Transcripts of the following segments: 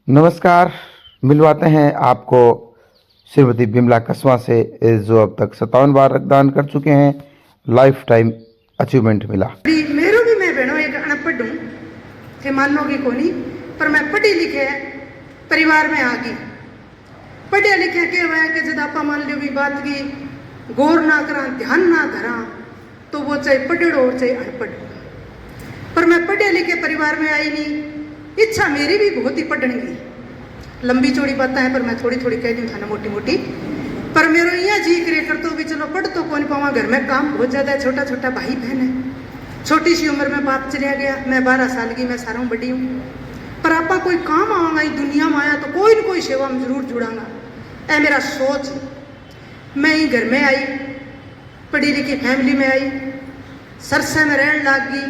नमस्कार। मिलवाते हैं आपको श्रीमती बिमला कसवा से, जो अब तक 57 बार रक्तदान कर चुके हैं। लाइफ टाइम अचीवमेंट मिला। मेरो भी मैं बहनों एक अनपढ़ हूँ थे मानोगी को नहीं, पर मैं पढ़ी लिखे परिवार में आ गई। पढ़े लिखे के हुआ कि जब आप मान लो भी बात की गौर ना करा, ध्यान ना धरा, तो वो चाहे पढ़े हो चाहे अनपढ़। पर मैं पढ़े लिखे परिवार में आई नहीं। इच्छा मेरी भी बहुत ही पढ़ने की, लंबी चौड़ी बातें हैं पर मैं थोड़ी थोड़ी कह दूँ था ना, मोटी मोटी। पर मेरे यहाँ जी करे कर तो भी चलो पढ़ तो कौन पावा, घर में काम बहुत ज़्यादा है, छोटा छोटा भाई बहन है। छोटी सी उम्र में बाप चलिया गया, मैं 12 साल की, मैं सारा बड़ी हूँ। पर आपा कोई काम आवांगा इस दुनिया में आया तो कोई न कोई सेवा में जरूर जुड़ांगा, ऐ मेरा सोच। मैं ही घर में आई, पढ़ी लिखी फैमिली में आई, सरसे में रहने लग गई।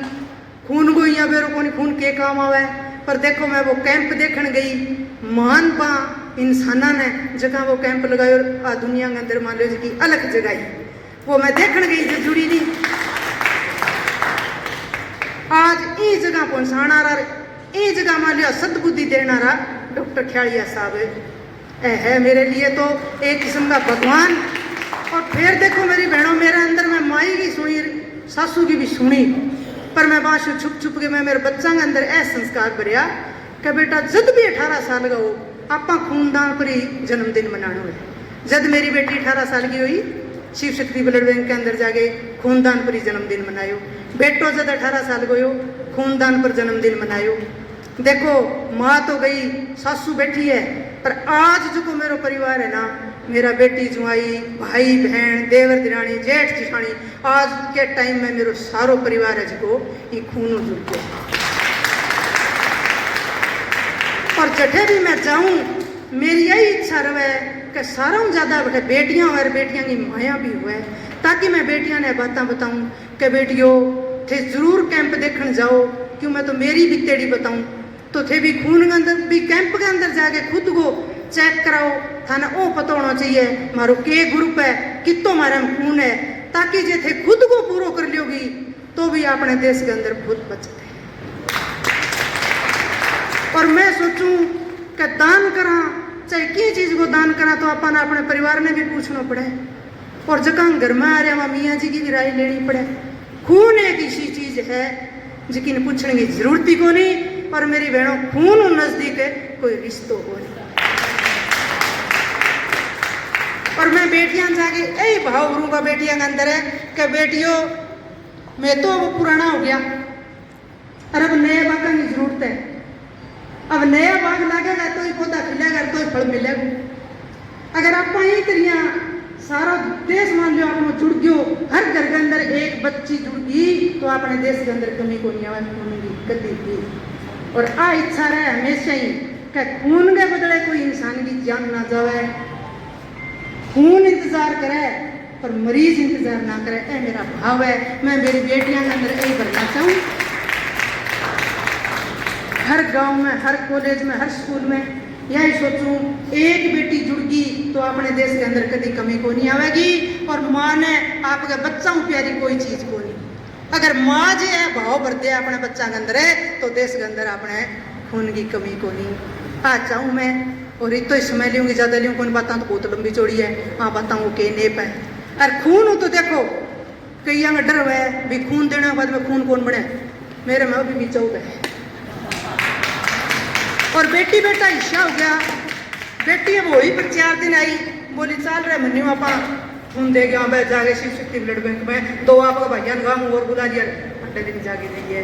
खून को यहाँ बेरो को खून के काम आवे। पर देखो मैं वो कैंप देखने गई, महान पा इंसाना ने जगह वो कैंप लगाए और आ दुनिया के अंदर मान लो की अलग जगाई, वो मैं देखने गई जो जुड़ी नहीं। आज ई जगह पहुंचाना रहा, ई जगह मान लिया सद्बुद्धि देना रहा डॉक्टर ख्यालिया साहब है मेरे लिए तो एक किस्म का भगवान। और फिर देखो मेरी बहनों, मेरे अंदर में माई की सुनी, सासू की भी सुनी, पर मैं बाशु छुप छुप के मैं मेरे बच्चा के अंदर ऐसा संस्कार भरिया कि बेटा जब भी 18 साल का हो आपा खूनदान पर ही जन्मदिन मनाना है। जब मेरी बेटी 18 साल की हुई, शिव शक्ति ब्लड बैंक के अंदर जाके खूनदान पर ही जन्मदिन मनायो। बेटो जब 18 साल को हो खूनदान पर जन्मदिन मनायो। देखो माँ तो गई, सासू बैठी है, पर आज जो को मेरा परिवार है ना, मेरा बेटी जुआई, भाई बहन, देवर दिरानी, जेठ जिठानी, आज के टाइम में मेरा सारो परिवार है जिको ये खून जुड़ गया। और जठे भी मैं जाऊं मेरी यही इच्छा रहे कि सारों ज़्यादा बटे बेटियां और बेटियां की माया भी हुए, ताकि मैं बेटियां ने बातें बताऊं कि बेटियों थे जरूर कैंप देखने जाओ। क्यों मैं तो मेरी भी तेड़ी बताऊं तो थे भी खून के अंदर भी कैंप के अंदर जाके खुद को चेक कराओ, थाना ओ पता होना चाहिए मारो के ग्रुप है, कितो मारे में खून है, ताकि जे थे खुद को पूरा कर लियोगी तो भी अपने देश के अंदर खुद बचते हैं। और मैं सोचूं कि दान करा, चाहे की चीज को दान करा, तो अपन अपने परिवार ने भी पूछना पड़े। और जगह घर में आ रहा वहाँ मियाँ जी की भी राय लेनी पड़े। खून एक ऐसी चीज है जिसकी पूछने की जरूरत ही को नहीं। और मेरी बहनों, खून नजदीक है, कोई रिश्तों को नहीं। और मैं बेटियां जाके यही भाव करूंगा बेटियां के अंदर है कि बेटियों मैं तो वो पुराना हो गया और अब नए बागों की जरूरत है। अब नया बाग लगेगा तो ही पौधा खिलेगा तो ही फल मिलेगा। अगर आप ही तरिया सारा देश मान लो आप जुड़ गयो, हर घर के अंदर एक बच्ची जुड़ गई तो अपने देश के अंदर कमी को नहीं आवेगी कभी भी। और आ इच्छा रहे हमेशा ही कि खून के बदले कोई इंसान की जान ना जावे। खून इंतजार करे पर मरीज इंतजार ना करे, ऐ मेरा भाव है। मैं मेरी बेटियां के अंदर यही भरना चाहूँ। हर गांव में, हर कॉलेज में, हर स्कूल में यही सोचूं, एक बेटी जुड़ गई तो अपने देश के अंदर कभी कमी को नहीं आवेगी। और माँ ने आपके बच्चा प्यारी कोई चीज को नहीं। अगर माँ जो है भाव भरते अपने बच्चा के अंदर है तो देश के अंदर अपने खून की कमी को नहीं आ चाहूँ मैं। और इतो ही समय लूँगी, ज़्यादा लूँ कौन बातें तो बहुत लंबी चौड़ी है। हाँ बताऊँ के नेप है और खून हो तो देखो कई का डर हुआ है भी खून देने के बाद में खून कौन बने। मेरे में अभी भी 14 है और बेटी बेटा हिस्सा हो गया। बेटी अब वही पर 4 दिन आई, बोली चल रहे मनी आपा खून दे गया मैं जाके शिव शक्ति ब्लड बैंक में, तो आपका भैया गाँव और बुला दिया, अड्डे दिन जाके दे दिया।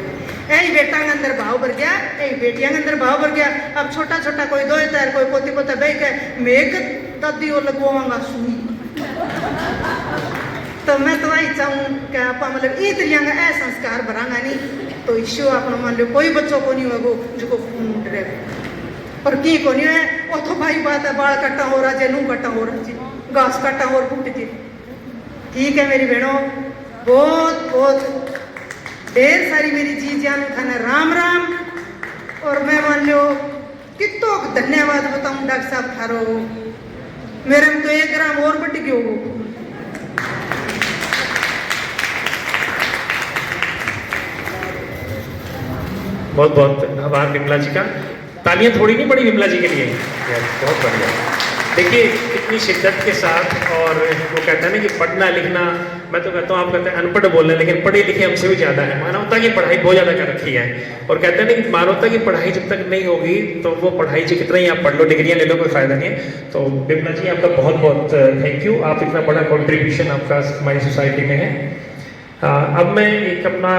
यही बेटा के अंदर भाव भर गया, यही बेटियां के अंदर भाव भर गया। अब छोटा छोटा कोई 2 तैर, कोई पोते पोते बह के मैं दादी और लगवाऊंगा सुई। तो मैं तो वही चाहूँ कि आप मतलब ई तरिया का ऐ संस्कार भरांगा नहीं तो ईश्वर अपना मान लो कोई बच्चों को नहीं होगो जो खून डरे और की को नहीं है। वो तो भाई बात है, बाल कट्टा हो रहा है, लू कट्टा हो रहा है, घास कट्टा और फूट थी। ठीक है मेरी बहनों, बहुत बहुत ढेर सारी मेरी जी जान खाना राम राम। और मैं मान लो कितो धन्यवाद बताऊं डॉक्टर साहब थारो, मेरे में तो 1 ग्राम और बढ़ गयो हो। बहुत बहुत आभार बिमला जी का। तालियां थोड़ी नहीं पड़ी विमला जी के लिए यार, बहुत बढ़िया। देखिए कितनी शिद्दत के साथ, और वो कहता है ना कि पढ़ना लिखना, मैं तो कहता हूँ आप कहते हैं अनपढ़ बोल रहे हैं, लेकिन पढ़े लिखे हमसे भी ज़्यादा है। मानवता की पढ़ाई बहुत ज़्यादा कर रखी है, और कहते हैं ना कि मानवता की पढ़ाई जब तक नहीं होगी तो वो पढ़ाई से कितना ही आप पढ़ लो, डिग्रियाँ ले लो, कोई फ़ायदा नहीं है। तो विमला जी आपका बहुत बहुत थैंक यू, आप इतना बड़ा कॉन्ट्रीब्यूशन आपका हमारी सोसाइटी में है। अब मैं एक अपना